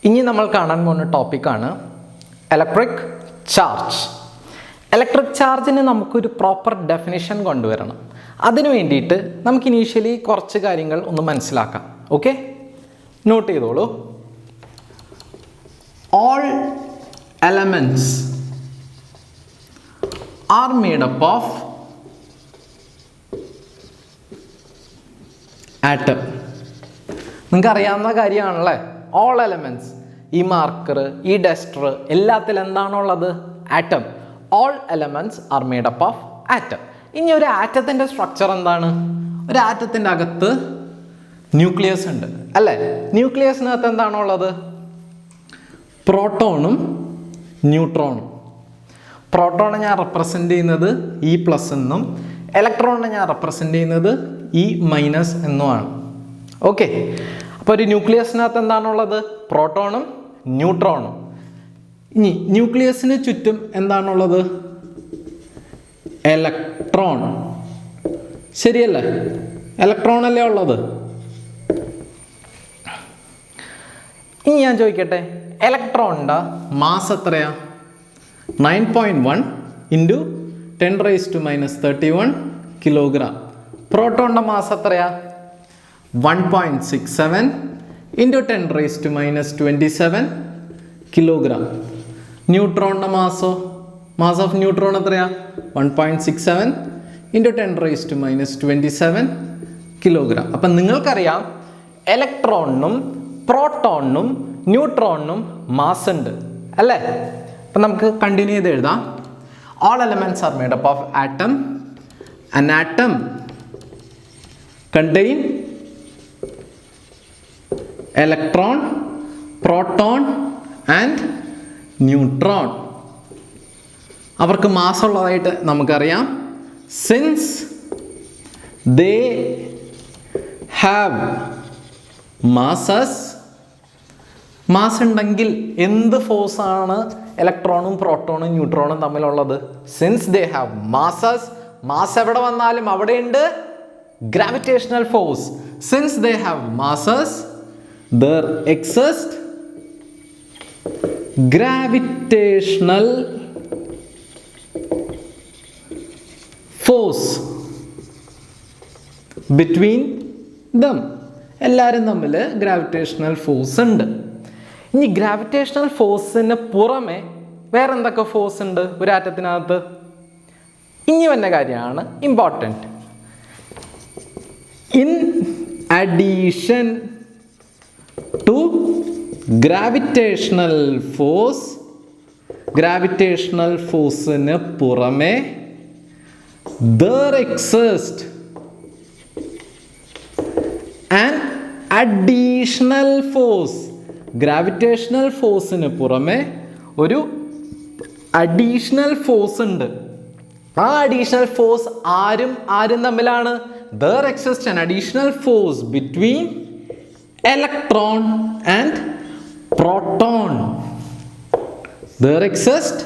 ഇനി നമ്മൾ കാണാൻ പോകുന്ന ടോപ്പിക്കാണ് ഇലക്ട്രിക് ചാർജ്. ഇലക്ട്രിക് ചാർജിന് നമുക്കൊരു പ്രോപ്പർ ഡെഫിനിഷൻ കൊണ്ടുവരണം. അതിനു വേണ്ടിയിട്ട് നമുക്ക് ഇനീഷ്യലി കുറച്ച് കാര്യങ്ങൾ ഒന്ന് മനസ്സിലാക്കാം. ഓക്കെ, നോട്ട് ചെയ്തോളൂ. All elements are made up of atom. നിങ്ങൾക്ക് അറിയാവുന്ന കാര്യമാണല്ലേ, ഓൾ എലമെൻറ്റ്സ്. ഈ മാർക്കർ, ഈ ഡസ്റ്റർ, എല്ലാത്തിലും എന്താണുള്ളത്? Atom. All elements are made up of atom. ഇനി ഒരു ആറ്റത്തിൻ്റെ സ്ട്രക്ചർ എന്താണ്? ഒരു ആറ്റത്തിൻ്റെ അകത്ത് ന്യൂക്ലിയസ് ഉണ്ട് അല്ലേ? ന്യൂക്ലിയസിനകത്ത് എന്താണുള്ളത്? പ്രോട്ടോണും ന്യൂട്രോണും. പ്രോട്ടോണെ ഞാൻ റെപ്രസെൻ്റ് ചെയ്യുന്നത് ഇ പ്ലസ് എന്നും ഇലക്ട്രോണിനെ ഞാൻ റെപ്രസെൻ്റ് ചെയ്യുന്നത് ഇ മൈനസ് എന്നുമാണ്. ഓക്കെ, അപ്പോൾ ഒരു ന്യൂക്ലിയസിനകത്ത് എന്താണുള്ളത്? പ്രോട്ടോണും ന്യൂട്രോണും. ഇനി ന്യൂക്ലിയസിന് ചുറ്റും എന്താണുള്ളത്? ഇലക്ട്രോൺ. ശരിയല്ലേ? ഇലക്ട്രോൺ അല്ലേ ഉള്ളത്? ഇനി ഞാൻ ചോദിക്കട്ടെ, ഇലക്ട്രോണിൻ്റെ മാസ് എത്രയാ? 9.1 ഇൻറ്റു 10⁻⁻31 കിലോഗ്രാം. പ്രോട്ടോണിൻ്റെ മാസ് എത്രയാ? 1.67 ഇൻറ്റു 10⁻⁻27 കിലോഗ്രാം. ന്യൂട്രോണിൻ്റെ മാസ് ഓഫ് ന്യൂട്രോൺ എത്രയാ? 1.67 ഇൻറ്റു 10⁻⁻27 കിലോഗ്രാം. അപ്പം നിങ്ങൾക്കറിയാം ഇലക്ട്രോണിനും പ്രോട്ടോണിനും ന്യൂട്രോണിനും മാസ് ഉണ്ട് അല്ലേ? അപ്പം നമുക്ക് കണ്ടിന്യൂ ചെയ്ത് എഴുതാം. All elements are made up of atom. An atom contain electron, proton and neutron. അവർക്ക് മാസ് ഉള്ളതായിട്ട് നമുക്കറിയാം. Since they have masses, mass ഉണ്ടെങ്കിൽ എന്ത് ഫോഴ്സാണ് ഇലക്ട്രോണും പ്രോട്ടോണും ന്യൂട്രോണും തമ്മിലുള്ളത്? Since they have masses, mass എവിടെ വന്നാലും അവിടെയുണ്ട് gravitational force. Since they have masses there exists gravitational force between them. എല്ലാവരും തമ്മിൽ ഗ്രാവിറ്റേഷണൽ ഫോഴ്സ് ഉണ്ട്. ഇനി ഗ്രാവിറ്റേഷണൽ ഫോഴ്സിന് പുറമെ വേറെ എന്തൊക്കെ ഫോഴ്സ് ഉണ്ട് ഒരു ആറ്റത്തിനകത്ത്? ഇനി വന്ന കാര്യമാണ് important. In addition to gravitational force, gravitational ഫോഴ്സിന് പുറമെ there exists an additional force. Gravitational ഫോഴ്സിന് പുറമെ ഒരു അഡീഷണൽ ഫോഴ്സ് ഉണ്ട്. ആ അഡീഷണൽ ഫോഴ്സ് ആരും തമ്മിലാണ്? there exists an additional force between electron and proton. there exists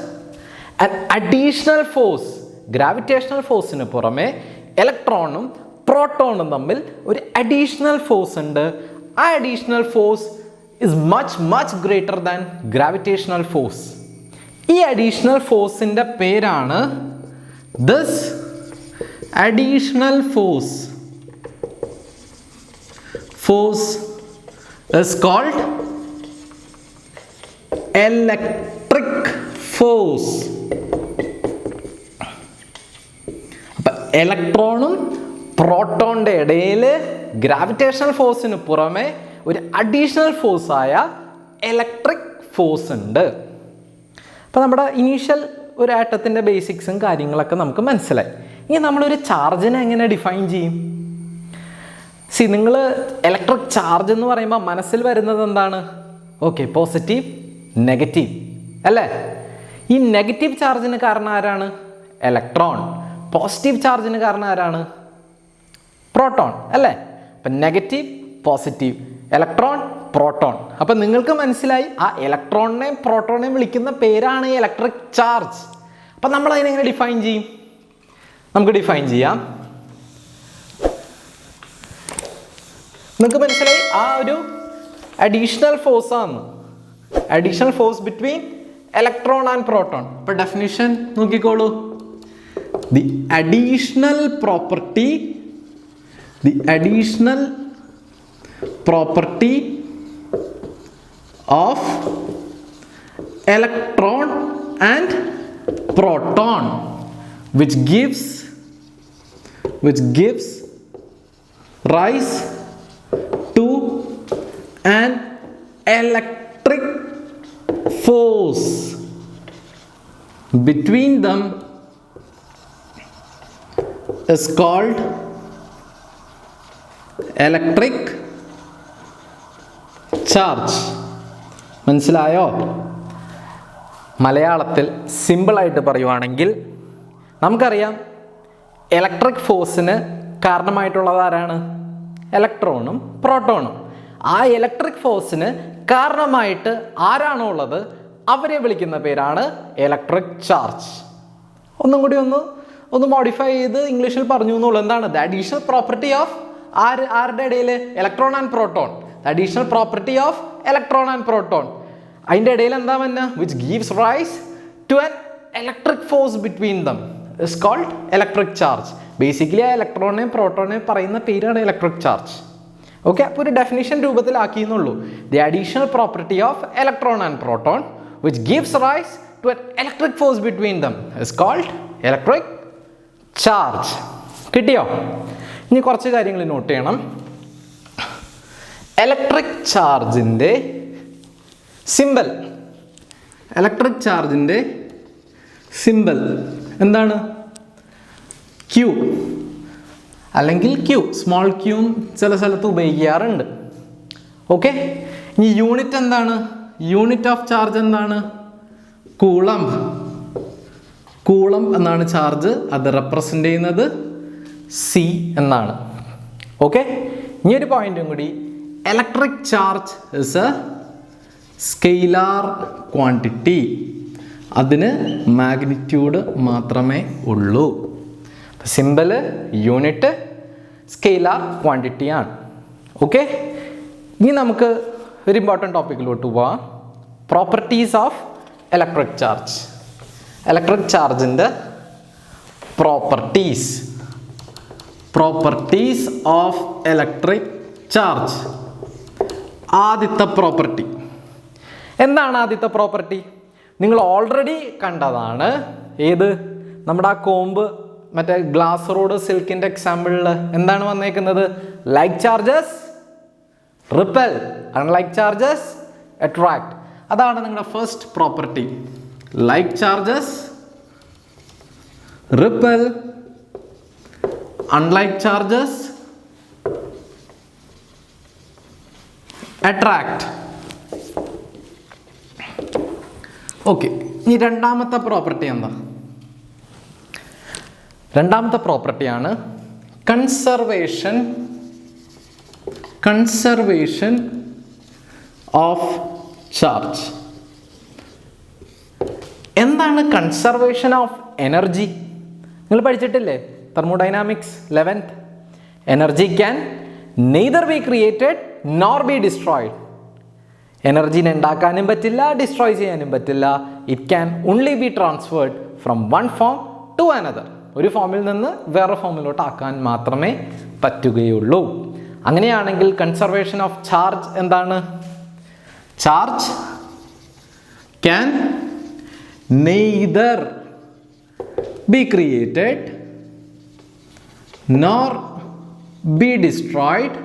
an additional force. Gravitational ഫോഴ്സിന് പുറമെ ഇലക്ട്രോണും പ്രോട്ടോണും തമ്മിൽ ഒരു അഡീഷണൽ ഫോഴ്സ് ഉണ്ട്. ആ additional force is much greater than gravitational force. ഈ അഡീഷണൽ ഫോഴ്സിൻ്റെ പേരാണ് this additional force is called electric force. അപ്പം ഇലക്ട്രോണും പ്രോട്ടോണിൻ്റെ ഇടയിൽ ഗ്രാവിറ്റേഷണൽ ഫോഴ്സിന് പുറമെ ഒരു അഡീഷണൽ ഫോഴ്സായ ഇലക്ട്രിക് ഫോഴ്സ് ഉണ്ട്. അപ്പം നമ്മുടെ ഇനീഷ്യൽ ഒരു ആറ്റത്തിൻ്റെ ബേസിക്സും കാര്യങ്ങളൊക്കെ നമുക്ക് മനസ്സിലായി. ഇനി നമ്മളൊരു ചാർജിനെ എങ്ങനെ ഡിഫൈൻ ചെയ്യും? നിങ്ങൾ ഇലക്ട്രിക് ചാർജ് എന്ന് പറയുമ്പോൾ മനസ്സിൽ വരുന്നത് എന്താണ്? ഓക്കെ, പോസിറ്റീവ്, നെഗറ്റീവ് അല്ലേ? ഈ നെഗറ്റീവ് ചാർജിന് കാരണം ആരാണ്? ഇലക്ട്രോൺ. പോസിറ്റീവ് ചാർജിന് കാരണം ആരാണ്? പ്രോട്ടോൺ അല്ലേ? അപ്പം നെഗറ്റീവ്, പോസിറ്റീവ്, ഇലക്ട്രോൺ, പ്രോട്ടോൺ. അപ്പം നിങ്ങൾക്ക് മനസ്സിലായി ആ ഇലക്ട്രോണിനെയും പ്രോട്ടോണിനെയും വിളിക്കുന്ന പേരാണ് ഇലക്ട്രിക് ചാർജ്. അപ്പം നമ്മൾ അതിനെങ്ങനെ ഡിഫൈൻ ചെയ്യും? നമുക്ക് ഡിഫൈൻ ചെയ്യാം. നിങ്ങൾക്ക് മനസ്സിലായി ആ ഒരു additional ഫോഴ്സാണ്. additional force between electron and proton. അപ്പോൾ definition നോക്കിക്കോളൂ. The additional property of electron and proton which gives rise to an electric force between them is called electric charge. മനസ്സിലായോ? മലയാളത്തിൽ സിമ്പിളായിട്ട് പറയുവാണെങ്കിൽ നമുക്കറിയാം ഇലക്ട്രിക് ഫോഴ്സിന് കാരണമായിട്ടുള്ളത് ആരാണ്? ഇലക്ട്രോണും പ്രോട്ടോണും. ആ ഇലക്ട്രിക് ഫോഴ്സിന് കാരണമായിട്ട് ആരാണോ ഉള്ളത് അവരെ വിളിക്കുന്ന പേരാണ് ഇലക്ട്രിക് ചാർജ്. ഒന്നും കൂടി ഒന്ന് മോഡിഫൈ ചെയ്ത് ഇംഗ്ലീഷിൽ പറഞ്ഞു എന്നുള്ളൂ. എന്താണ്? ദ അഡീഷണൽ പ്രോപ്പർട്ടി ഓഫ് ആരുടെ ഇടയിൽ? Electron and proton. The additional property of electron and proton. അതിൻ്റെ ഇടയിൽ എന്താ വന്നെ? Which gives rise to an electric force between them is called electric charge. Basically ആ ഇലക്ട്രോണിനെയും പ്രോട്ടോണിനെയും പറയുന്ന പേരാണ് ഇലക്ട്രിക് ചാർജ്. ഓക്കെ, അപ്പോൾ ഒരു ഡെഫിനിഷൻ രൂപത്തിലാക്കിയെന്നുള്ളൂ. The additional property of electron and proton which gives rise to an electric force between them is called electric charge. കിട്ടിയോ? ഇനി കുറച്ച് കാര്യങ്ങൾ നോട്ട് ചെയ്യണം. ഇലക്ട്രിക് ചാർജിൻ്റെ സിമ്പൽ എന്താണ്? ക്യൂ അല്ലെങ്കിൽ ക്യൂ, സ്മോൾ ക്യൂം ചില സ്ഥലത്ത് ഉപയോഗിക്കാറുണ്ട്. ഓക്കെ, ഇനി യൂണിറ്റ് എന്താണ്? യൂണിറ്റ് ഓഫ് ചാർജ് എന്താണ്? കൂളംബ് എന്നാണ് ചാർജ്. അത് റെപ്രസെൻ്റ് ചെയ്യുന്നത് സി എന്നാണ്. ഓക്കെ, ഇനി ഒരു പോയിന്റും കൂടി. Electric charge is a scalar quantity. അതിന് മാഗ്നിറ്റ്യൂഡ് മാത്രമേ ഉള്ളൂ. സിമ്പല്, യൂണിറ്റ്, സ്കെയിലാർ ക്വാണ്ടിറ്റി ആണ്. ഓക്കെ, ഇനി നമുക്ക് ഒരു ഇമ്പോർട്ടൻറ്റ് ടോപ്പിക്കിലോട്ട് പോവാം. Properties of electric charge. Electric ചാർജിൻ്റെ പ്രോപ്പർട്ടീസ് ഓഫ് ഇലക്ട്രിക് ചാർജ്. ആദ്യത്തെ പ്രോപ്പർട്ടി എന്താണ്? ആദ്യത്തെ പ്രോപ്പർട്ടി നിങ്ങൾ ഓൾറെഡി കണ്ടതാണ്. ഏത്? നമ്മുടെ ആ കോമ്പ്, മറ്റേ ഗ്ലാസ് റോഡ് സിൽക്കിൻ്റെ എക്സാമ്പിളിൽ എന്താണ് വന്നേക്കുന്നത്? Like charges repel, unlike charges attract. അതാണ് നിങ്ങളുടെ first property. Like charges repel, unlike charges attract. Okay, ഇനി രണ്ടാമത്തെ പ്രോപ്പർട്ടി എന്താ? രണ്ടാമത്തെ പ്രോപ്പർട്ടിയാണ് കൺസർവേഷൻ ഓഫ് ചാർജ്. എന്താണ് കൺസർവേഷൻ ഓഫ് എനർജി? നിങ്ങൾ പഠിച്ചിട്ടില്ലേ thermodynamics 11th? Energy can neither be created nor be destroyed. എനർജീനെ ഉണ്ടാക്കാനും പറ്റില്ല, ഡിസ്ട്രോയ് ചെയ്യാനും പറ്റില്ല. It can only be transferred from one form to another. ഒരു ഫോമിൽ നിന്ന് വേറെ ഫോമിലോട്ട് ആക്കാൻ മാത്രമേ പറ്റുകയുള്ളൂ. അങ്ങനെയാണെങ്കിൽ കൺസർവേഷൻ ഓഫ് ചാർജ് എന്താണ്? Charge can neither be created nor be destroyed.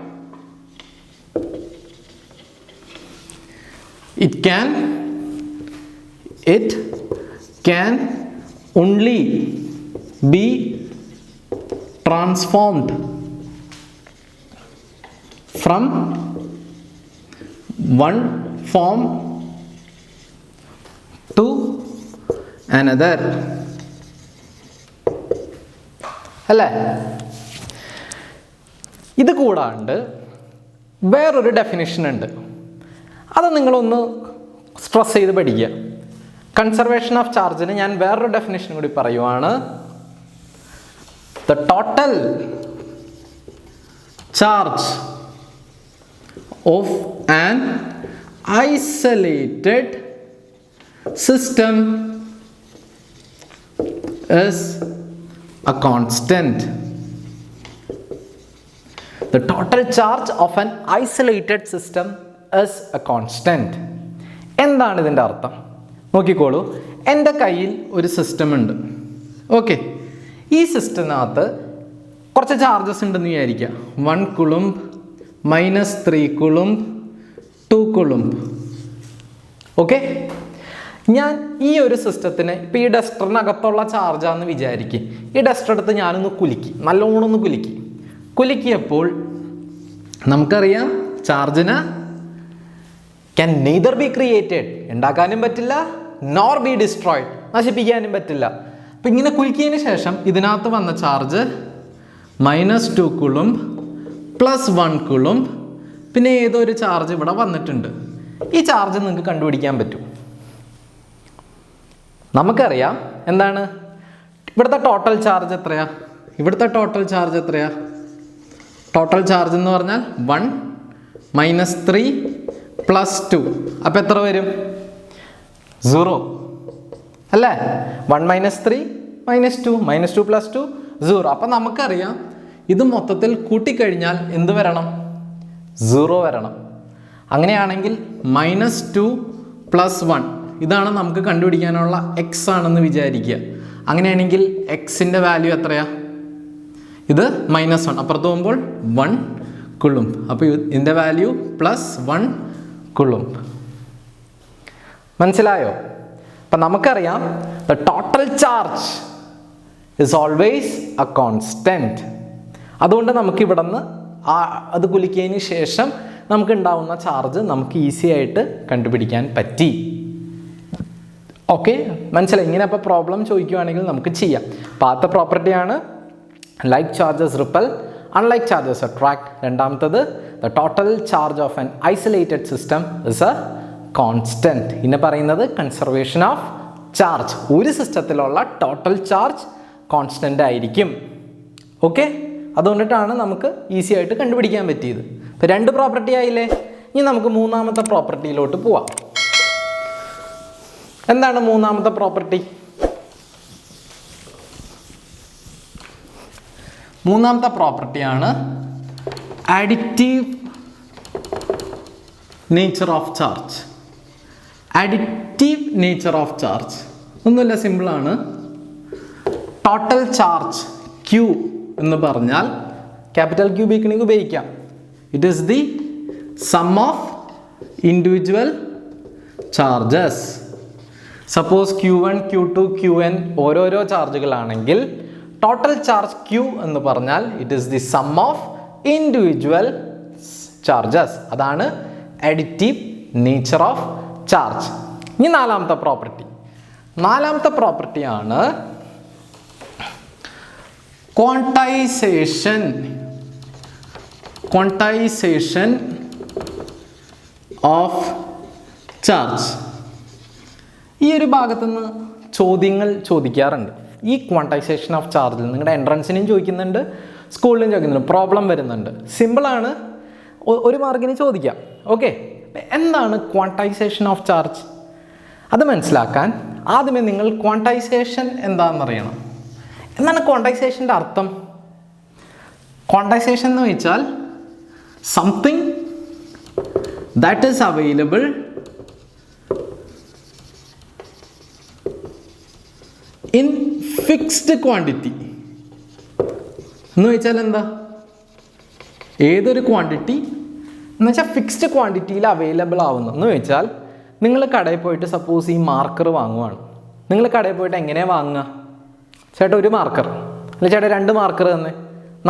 It can only be transformed from one form to another. അല്ലേ? ഇത് കൂടാണ്ട് വേറൊരു ഡെഫിനിഷൻ ഉണ്ട്. അത് നിങ്ങളൊന്ന് സ്ട്രെസ് ചെയ്ത് പഠിക്കുക. കൺസർവേഷൻ ഓഫ് ചാർജിന് ഞാൻ വേറൊരു ഡെഫിനിഷൻ കൂടി പറയുവാണ്. The total charge of an isolated system is a constant. The total charge of an isolated system is a constant. എന്താണ് ഇതിൻ്റെ അർത്ഥം? നോക്കിക്കോളൂ, എൻ്റെ കയ്യിൽ ഒരു സിസ്റ്റം ഉണ്ട്. ഓക്കെ, ഈ സിസ്റ്റത്തിനകത്ത് കുറച്ച് ചാർജസ് ഉണ്ടെന്ന് വിചാരിക്കുക. 1 കുളുംബ്, -3 കുളുംബ്, 2 കുളുംബ്. ഓക്കെ, ഞാൻ ഈ ഒരു സിസ്റ്റത്തിന് ഇപ്പോൾ ഈ ഡസ്റ്ററിനകത്തുള്ള ചാർജാന്ന് വിചാരിക്കും. ഈ ഡസ്റ്റർ എടുത്ത് ഞാനൊന്ന് കുലുക്കി, നല്ലോണം ഒന്ന് കുലുക്കിയപ്പോൾ നമുക്കറിയാം ചാർജിന് ക്യാൻ നെയ്തർ ബി ക്രിയേറ്റഡ്, ഉണ്ടാക്കാനും പറ്റില്ല, നോർ ബി ഡിസ്ട്രോയിഡ്, നശിപ്പിക്കാനും പറ്റില്ല. അപ്പം ഇങ്ങനെ കുലുക്കിയതിന് ശേഷം ഇതിനകത്ത് വന്ന ചാർജ് -2 കുളുംബ് +1 കുളുംബ്, പിന്നെ ഏതോ ഒരു ചാർജ് ഇവിടെ വന്നിട്ടുണ്ട്. ഈ ചാർജ് നിങ്ങൾക്ക് കണ്ടുപിടിക്കാൻ പറ്റും. നമുക്കറിയാം എന്താണ് ഇവിടുത്തെ ടോട്ടൽ ചാർജ് എത്രയാ, ഇവിടുത്തെ ടോട്ടൽ ചാർജ് എത്രയാ? ടോട്ടൽ ചാർജ് എന്ന് പറഞ്ഞാൽ 1 -3 +2, അപ്പോൾ എത്ര വരും? 0 അല്ലേ? 1 -3 -2 -2 +2 0. അപ്പം നമുക്കറിയാം ഇത് മൊത്തത്തിൽ കൂട്ടിക്കഴിഞ്ഞാൽ എന്ത് വരണം? 0 വരണം. അങ്ങനെയാണെങ്കിൽ -2 +1 ഇതാണ് നമുക്ക് കണ്ടുപിടിക്കാനുള്ള x ആണെന്ന് വിചാരിക്കുക. അങ്ങനെയാണെങ്കിൽ എക്സിൻ്റെ വാല്യൂ എത്രയാ? ഇത് -1, അപ്പുറത്ത് പോകുമ്പോൾ 1 കുളുംബ്. അപ്പോൾ ഇതിൻ്റെ വാല്യൂ +1 കുളുംബ്. മനസ്സിലായോ? അപ്പം നമുക്കറിയാം the total charge is always A constant. അതുകൊണ്ട് നമുക്ക് ഇവിടെ നിന്ന് അത് കുലിക്കിയതിന് ശേഷം നമുക്ക് ഉണ്ടാവുന്ന ചാർജ് നമുക്ക് ഈസി ആയിട്ട് കണ്ടുപിടിക്കാൻ പറ്റി. ഓക്കെ, മനസ്സിലായി? ഇങ്ങനെ അപ്പോൾ പ്രോബ്ലം ചോദിക്കുകയാണെങ്കിൽ നമുക്ക് ചെയ്യാം. അപ്പോൾ ആദ്യത്തെ പ്രോപ്പർട്ടിയാണ് like charges repel, unlike charges attract. രണ്ടാമത്തത് the total charge of an isolated system is a constant. ഇന്ന് പറയുന്നത് കൺസർവേഷൻ ഓഫ് ചാർജ്. ഒരു സിസ്റ്റത്തിലുള്ള ടോട്ടൽ ചാർജ് കോൺസ്റ്റൻ്റ് ആയിരിക്കും. ഓക്കെ, അതുകൊണ്ടിട്ടാണ് നമുക്ക് ഈസി ആയിട്ട് കണ്ടുപിടിക്കാൻ പറ്റിയത്. ഇപ്പോൾ 2 പ്രോപ്പർട്ടി ആയില്ലേ? ഇനി നമുക്ക് മൂന്നാമത്തെ പ്രോപ്പർട്ടിയിലോട്ട് പോവാം. എന്താണ് മൂന്നാമത്തെ പ്രോപ്പർട്ടി? മൂന്നാമത്തെ പ്രോപ്പർട്ടിയാണ് additive nature of charge. Additive nature of charge ഒന്നുമില്ല, സിമ്പിളാണ്. ടോട്ടൽ ചാർജ് Q എന്ന് പറഞ്ഞാൽ ക്യാപിറ്റൽ Q ഉപയോഗിക്കണമെങ്കിൽ ഉപയോഗിക്കാം. It is the sum of individual charges. Suppose Q1 Q2 Qn ഓരോരോ ചാർജുകളാണെങ്കിൽ ടോട്ടൽ ചാർജ് Q എന്ന് പറഞ്ഞാൽ it is the sum of individual charges. അതാണ് അഡിറ്റീവ് നേച്ചർ ഓഫ് ചാർജ്. ഇനി നാലാമത്തെ പ്രോപ്പർട്ടിയാണ് ക്വാണ്ടൈസേഷൻ ഓഫ് ചാർജ്. ഈ ഒരു ഭാഗത്തുനിന്ന് ചോദ്യങ്ങൾ ചോദിക്കാറുണ്ട്. ഈ ക്വാണ്ടൈസേഷൻ ഓഫ് ചാർജിൽ നിങ്ങളുടെ എൻട്രൻസിനും ചോദിക്കുന്നുണ്ട്, സ്കൂളിലും ചോദിക്കുന്നുണ്ട്, പ്രോബ്ലം വരുന്നുണ്ട്. സിമ്പിളാണ്, 1 മാർക്കിന് ചോദിക്കാം. ഓക്കെ, എന്താണ് ക്വാണ്ടൈസേഷൻ ഓഫ് ചാർജ്? അത് മനസ്സിലാക്കാൻ ആദ്യമേ നിങ്ങൾ ക്വാണ്ടൈസേഷൻ എന്താണെന്നറിയണം. എന്താണ് ക്വാണ്ടൈസേഷൻ്റെ അർത്ഥം? ക്വാണ്ടൈസേഷൻ എന്ന് വെച്ചാൽ something that is available in fixed quantity. എന്ന് വെച്ചാൽ എന്താ? ഏതൊരു ക്വാണ്ടിറ്റി എന്ന് വെച്ചാൽ ഫിക്സ്ഡ് ക്വാണ്ടിറ്റിയിൽ അവൈലബിൾ ആവുന്നു. എന്ന് വെച്ചാൽ നിങ്ങൾ കടയിൽ പോയിട്ട് സപ്പോസ് ഈ മാർക്കർ വാങ്ങുവാണ്. നിങ്ങൾ കടയിൽ പോയിട്ട് എങ്ങനെയാണ് വാങ്ങുക? ചേട്ടാ 1 മാർക്കർ, അല്ല ചേട്ടാ 2 മാർക്കർ തന്നെ,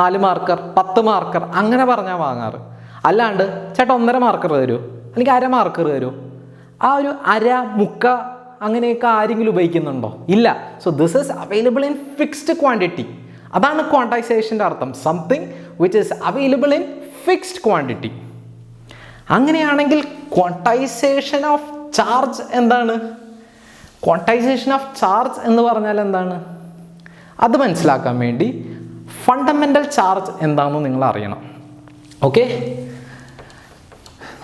4 മാർക്കർ, 10 മാർക്കർ അങ്ങനെ പറഞ്ഞാൽ വാങ്ങാറ്. അല്ലാണ്ട് ചേട്ടാ 1.5 മാർക്കർ തരുമോ, അല്ലെങ്കിൽ 1/2 മാർക്കർ തരുമോ? ആ ഒരു 1/2 മുക്ക അങ്ങനെയൊക്കെ ആരെങ്കിലും ഉപയോഗിക്കുന്നുണ്ടോ? ഇല്ല. So this is available in fixed quantity. അതാണ് ക്വാണ്ടൈസേഷൻ്റെ അർത്ഥം. Something which is available in fixed quantity. അങ്ങനെയാണെങ്കിൽ ക്വാണ്ടൈസേഷൻ ഓഫ് ചാർജ് എന്താണ്? ക്വാണ്ടൈസേഷൻ ഓഫ് ചാർജ് എന്ന് പറഞ്ഞാൽ എന്താണ്? അത് മനസ്സിലാക്കാൻ വേണ്ടി ഫണ്ടമെൻ്റൽ ചാർജ് എന്താണെന്ന് നിങ്ങൾ അറിയണം. ഓക്കെ,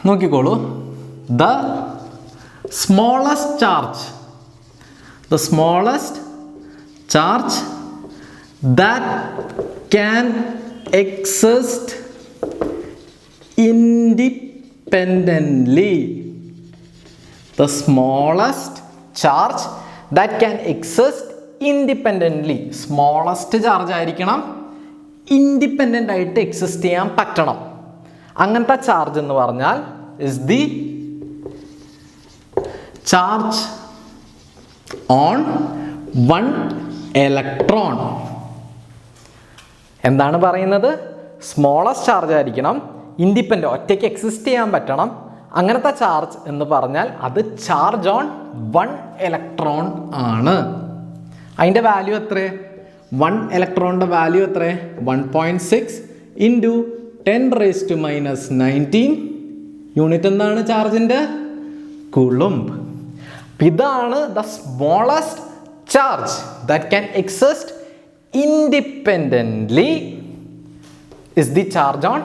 നോക്കിക്കോളൂ. The smallest charge the smallest charge that can exist independently. The smallest charge that can exist independently. Smallest charge ആയിരിക്കണം, ഇൻഡിപെൻഡൻ്റ് ആയിട്ട് എക്സിസ്റ്റ് ചെയ്യാൻ പറ്റണം. അങ്ങനത്തെ ചാർജ് എന്ന് പറഞ്ഞാൽ is the charge on one electron. എന്താണ് പറയുന്നത്? സ്മോളസ്റ്റ് ചാർജ് ആയിരിക്കണം, ഇൻഡിപെൻഡൻ്റ്, ഒറ്റയ്ക്ക് എക്സിസ്റ്റ് ചെയ്യാൻ പറ്റണം. അങ്ങനത്തെ ചാർജ് എന്ന് പറഞ്ഞാൽ അത് ചാർജ് ഓൺ 1 ഇലക്ട്രോൺ ആണ്. അതിൻ്റെ വാല്യൂ എത്ര? 1 ഇലക്ട്രോണിൻ്റെ വാല്യൂ എത്ര? 1.6 ഇൻറ്റു 10⁻⁻19. യൂണിറ്റ് എന്താണ് ചാർജിൻ്റെ? കുളുംബ്. ഇതാണ് the smallest charge that can exist independently is the charge on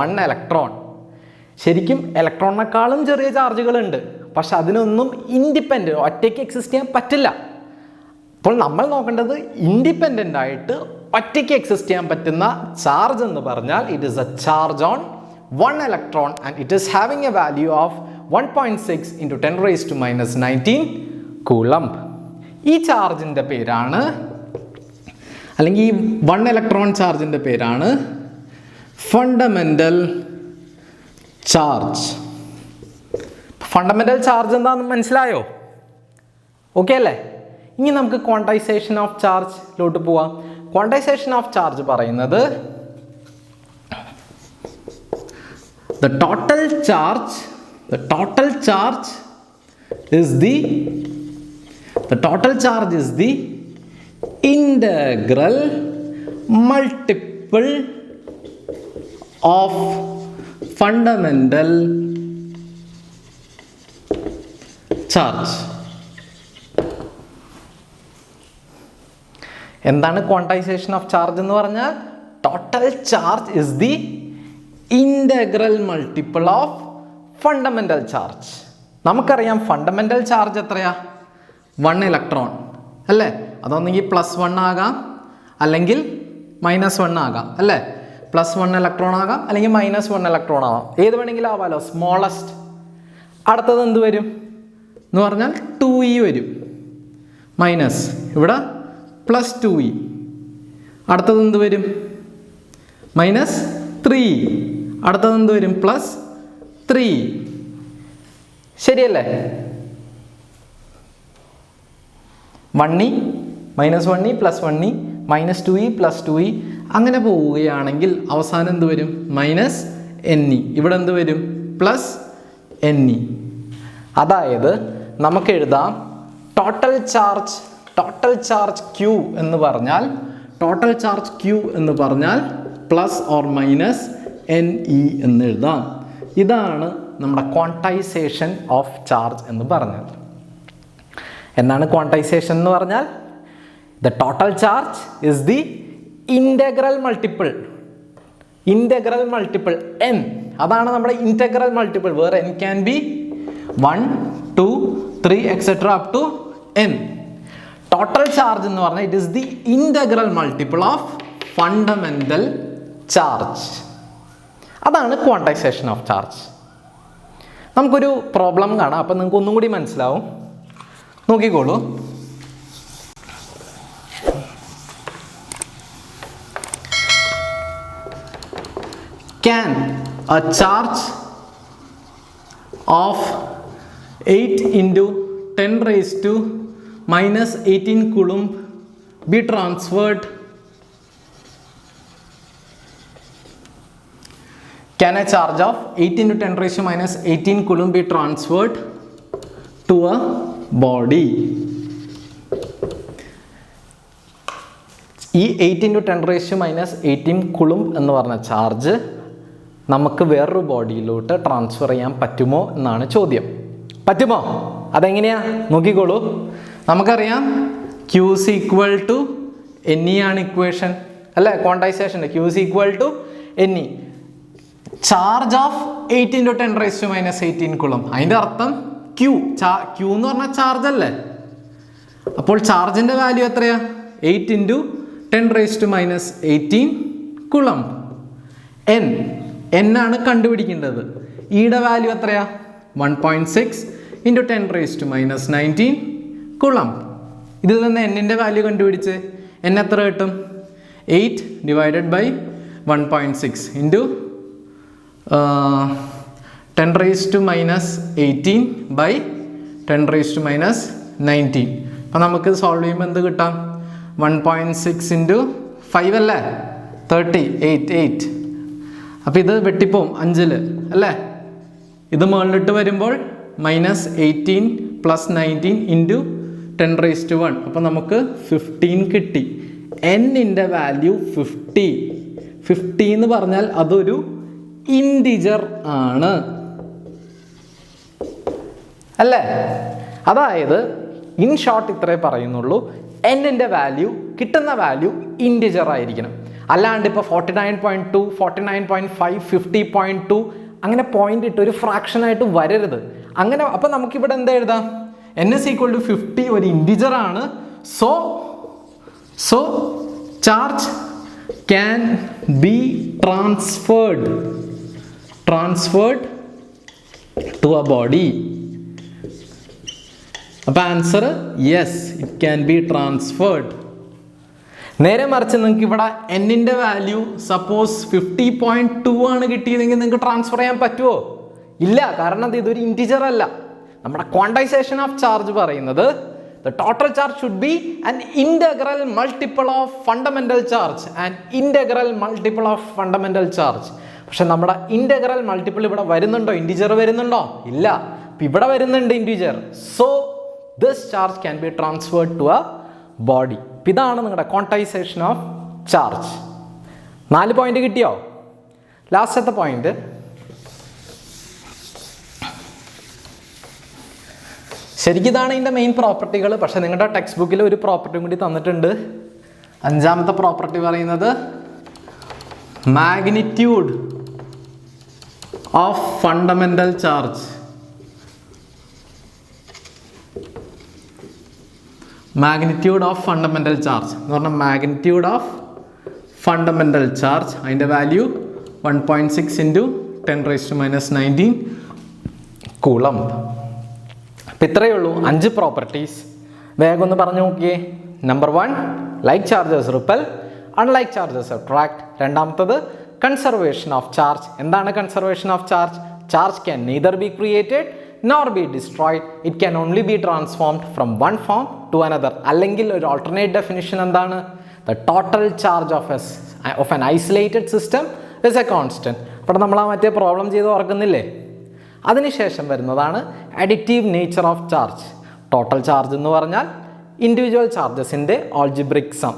1 electron. ശരിക്കും ഇലക്ട്രോണിനേക്കാളും ചെറിയ ചാർജുകളുണ്ട്, പക്ഷെ അതിനൊന്നും ഇൻഡിപെൻഡൻ്റ് ഒറ്റയ്ക്ക് എക്സിസ്റ്റ് ചെയ്യാൻ പറ്റില്ല. അപ്പോൾ നമ്മൾ നോക്കേണ്ടത് ഇൻഡിപെൻഡൻ്റ് ആയിട്ട് ഒറ്റയ്ക്ക് എക്സിസ്റ്റ് ചെയ്യാൻ പറ്റുന്ന ചാർജ് എന്ന് പറഞ്ഞാൽ it is A charge on 1 electron and it is having A value of 1.6 into 10⁻⁻19 Coulomb. ഈ ചാർജിൻ്റെ പേരാണ്, അല്ലെങ്കിൽ ഈ 1 ഇലക്ട്രോൺ ചാർജിൻ്റെ പേരാണ് ഫണ്ടമെൻ്റൽ ചാർജ്. ഫണ്ടമെൻ്റൽ ചാർജ് എന്താണെന്ന് മനസ്സിലായോ? ഓക്കെ അല്ലേ? ഇനി നമുക്ക് ക്വാണ്ടൈസേഷൻ ഓഫ് ചാർജിലോട്ട് പോവാം. ക്വാണ്ടൈസേഷൻ ഓഫ് ചാർജ് പറയുന്നത് the total charge is the integral multiple of fundamental charge. എന്താണ് ക്വാണ്ടൈസേഷൻ ഓഫ് ചാർജ് എന്ന് പറഞ്ഞാൽ? Total charge is the integral multiple of fundamental charge. നമുക്കറിയാം ഫണ്ടമെൻ്റൽ ചാർജ് എത്രയാ? 1 ഇലക്ട്രോൺ അല്ലേ? അതൊന്നെങ്കിൽ +1 ആകാം, അല്ലെങ്കിൽ -1 ആകാം അല്ലേ? +1 ഇലക്ട്രോൺ ആകാം, അല്ലെങ്കിൽ -1 ഇലക്ട്രോൺ ആകാം. ഏത് വേണമെങ്കിലും ആവാലോ. സ്മോളസ്റ്റ്. അടുത്തത് എന്ത് വരും എന്ന് പറഞ്ഞാൽ 2e വരും. മൈനസ് ഇവിടെ +2e. അടുത്തത് എന്ത് വരും? -3. അടുത്തത് എന്ത് വരും? +3. ശരിയല്ലേ? 1e -1e +1e -2e +2e അങ്ങനെ പോവുകയാണെങ്കിൽ അവസാനം എന്ത് വരും? -ne. ഇവിടെ എന്ത് വരും? +ne. അതായത് നമുക്ക് എഴുതാം ടോട്ടൽ ചാർജ് Q എന്ന് പറഞ്ഞാൽ +or- ne എന്ന് എഴുതാം. ഇതാണ് നമ്മുടെ ക്വാണ്ടൈസേഷൻ ഓഫ് ചാർജ് എന്ന് പറഞ്ഞാൽ. എന്താണ് ക്വാണ്ടൈസേഷൻ എന്ന് പറഞ്ഞാൽ? The total charge is the integral multiple n. അതാണ് നമ്മുടെ integral multiple. Where n can be 1, 2, 3 etc. up to n. Total charge എന്ന് പറഞ്ഞാൽ it is the integral multiple of fundamental charge. അതാണ് ക്വാണ്ടൈസേഷൻ ഓഫ് ചാർജ്. നമുക്കൊരു problem കാണാം, അപ്പം നിങ്ങൾക്ക് ഒന്നും കൂടി മനസ്സിലാവും. നോക്കിക്കോളൂ. Can a charge of 8 into 10⁻⁻18 coulomb be transferred? Can a charge of 8 into 10⁻⁻18 coulomb be transferred to a body? ഈ 8 into 10⁻⁻18 coulomb എന്ന് പറഞ്ഞ ചാർജ് നമുക്ക് വേറൊരു ബോഡിയിലോട്ട് ട്രാൻസ്ഫർ ചെയ്യാൻ പറ്റുമോ എന്നാണ് ചോദ്യം. പറ്റുമോ? അതെങ്ങനെയാ? നോക്കിക്കോളൂ. നമുക്കറിയാം Q is equal to Ne ആണ് ഇക്വേഷൻ അല്ലേ? ക്വാണ്ടൈസേഷൻ്റെ Q is equal to Ne. Charge of 8 into 10⁻⁻18 coulomb. അതിൻ്റെ അർത്ഥം Q എന്ന് പറഞ്ഞാൽ ചാർജ് അല്ലേ? അപ്പോൾ ചാർജിൻ്റെ വാല്യൂ എത്രയാ? 8 × 10⁻⁻18 കുളംബ്. n ആണ് കണ്ടുപിടിക്കേണ്ടത്. ഇയുടെ വാല്യൂ എത്രയാ? 1.6 × 10⁻⁻19 കുളംബ്. ഇതിൽ നിന്ന് n-ൻ്റെ വാല്യൂ കണ്ടുപിടിച്ച് n എത്ര കിട്ടും? 8 / 1.6 × 10⁻⁻18 / 10⁻⁻19. അപ്പം നമുക്ക് സോൾവ് ചെയ്യുമ്പോൾ എന്ത് കിട്ടാം? 1.6 × 5 അല്ലേ? 30, 8. അപ്പം ഇത് വെട്ടിപ്പോവും 5-ൽ അല്ലേ? ഇത് മുകളിലിട്ട് വരുമ്പോൾ -18 + 19 × 10⁻1. അപ്പം നമുക്ക് 15 കിട്ടി. n-ൻ്റെ വാല്യൂ 50 എന്ന് പറഞ്ഞാൽ അതൊരു ഇൻറ്റിജർ ആണ് അല്ലേ? അതായത് ഇൻ ഷോർട്ട് ഇത്രേ പറയുന്നുള്ളൂ, n-ൻ്റെ വാല്യൂ കിട്ടുന്ന വാല്യൂ ഇൻറ്റിജർ ആയിരിക്കണം. അല്ലാണ്ട് ഇപ്പോൾ 49.2, 49.5, 50.2 അങ്ങനെ പോയിന്റ് ഇട്ട് ഒരു ഫ്രാക്ഷനായിട്ട് വരരുത്. അങ്ങനെ അപ്പം നമുക്കിവിടെ എന്താ എഴുതാം? n = 50 ഒരു ഇൻറ്റിജർ ആണ്. So charge can be transferred to a body. അപ്പം answer yes, it can be transferred. നേരെ മറിച്ച് നിങ്ങൾക്ക് ഇവിടെ n-ൻ്റെ വാല്യൂ സപ്പോസ് 50.2 ആണ് കിട്ടിയതെങ്കിൽ നിങ്ങൾക്ക് ട്രാൻസ്ഫർ ചെയ്യാൻ പറ്റുമോ? ഇല്ല, കാരണം ഇതൊരു ഇൻറ്റിജർ അല്ല. നമ്മുടെ ക്വാണ്ടൈസേഷൻ ഓഫ് ചാർജ് പറയുന്നത് the total charge should be an integral multiple of fundamental charge. പക്ഷെ നമ്മുടെ ഇൻറ്റഗ്രൽ മൾട്ടിപ്പിൾ ഇവിടെ വരുന്നുണ്ടോ? ഇൻറ്റിജർ വരുന്നുണ്ടോ? ഇല്ല. അപ്പം ഇവിടെ വരുന്നുണ്ട് integer. So this charge can be transferred to a body. ഇതാണ് നിങ്ങളുടെ ക്വാണ്ടൈസേഷൻ ഓഫ് ചാർജ്. 4 പോയിന്റ് കിട്ടിയോ? ലാസ്റ്റത്തെ പോയിന്റ്, ശരിക്കും ഇതാണ് ഇതിൻ്റെ മെയിൻ പ്രോപ്പർട്ടികൾ. പക്ഷേ നിങ്ങളുടെ ടെക്സ്റ്റ് ബുക്കിൽ ഒരു പ്രോപ്പർട്ടിയും കൂടി തന്നിട്ടുണ്ട്. 5ാമത്തെ പ്രോപ്പർട്ടി പറയുന്നത് magnitude of fundamental charge. Magnitude of fundamental charge എന്ന് പറഞ്ഞാൽ മാഗ്നിറ്റ്യൂഡ് ഓഫ് ഫണ്ടമെൻ്റൽ ചാർജ് അതിൻ്റെ വാല്യൂ 1.6 × 10⁻⁻19 കൂളംബ്. അപ്പം ഇത്രയേ ഉള്ളൂ 5 പ്രോപ്പർട്ടീസ്. വേഗം ഒന്ന് പറഞ്ഞു നോക്കിയേ. Number 1, like charges repel, unlike charges attract. രണ്ടാമത്തത് കൺസർവേഷൻ ഓഫ് ചാർജ്. എന്താണ് conservation of charge? Charge can neither be created nor be destroyed. It can only be transformed from one form to another. അല്ലെങ്കിൽ ഒരു alternate definition എന്താണ്? The total charge of an isolated system is a constant. അപ്പോൾ നമ്മൾ ആ മറ്റേ problem ചെയ്ത് ഓർക്കുന്നില്ലേ? അതിനുശേഷം വരുന്നതാണ് additive nature of charge. Total charge എന്ന് പറഞ്ഞാൽ ഇൻഡിവിജ്വൽ ചാർജസിൻ്റെ algebraic sum.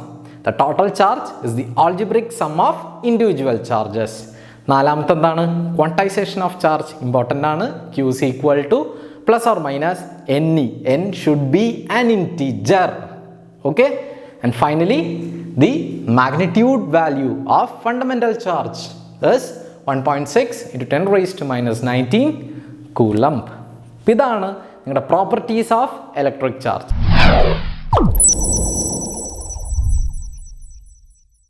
The total charge is the algebraic sum of individual charges. നാലാമത്തെ എന്താണ്? Quantisation of charge. ഇമ്പോർട്ടൻ്റ് ആണ്. Q is equal to ± NE. N should be an integer. Okay? And finally, the magnitude value of fundamental charge is 1.6 × 10⁻⁻19 Coulomb. ഇതാണ് നിങ്ങളുടെ properties of electric charge.